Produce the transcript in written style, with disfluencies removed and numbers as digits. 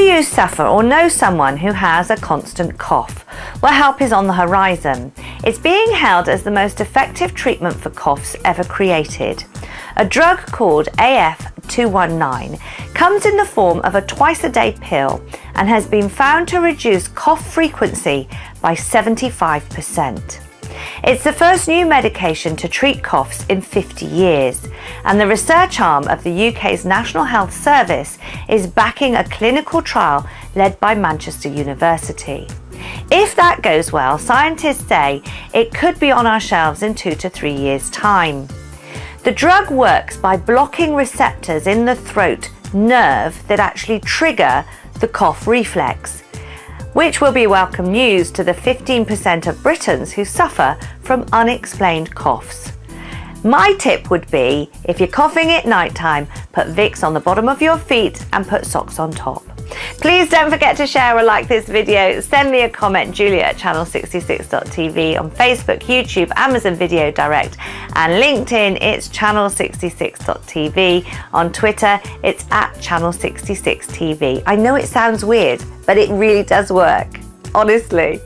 you suffer or know someone who has a constant cough? Well, help is on the horizon. It's being hailed as the most effective treatment for coughs ever created. A drug called AF219 comes in the form of a twice-a-day pill and has been found to reduce cough frequency by 75%. It's the first new medication to treat coughs in 50 years, and the research arm of the UK's National Health Service is backing a clinical trial led by Manchester University. If that goes well, scientists say it could be on our shelves in 2 to 3 years' time. The drug works by blocking receptors in the throat nerve that actually trigger the cough reflex, which will be welcome news to the 15% of Britons who suffer from unexplained coughs. My tip would be, if you're coughing at night time, put Vicks on the bottom of your feet and put socks on top. Please don't forget to share or like this video. Send me a comment, julia@channel66.tv on Facebook, YouTube, Amazon Video Direct, and LinkedIn, it's channel66.tv. On Twitter, it's @channel66tv. I know it sounds weird, but it really does work, honestly.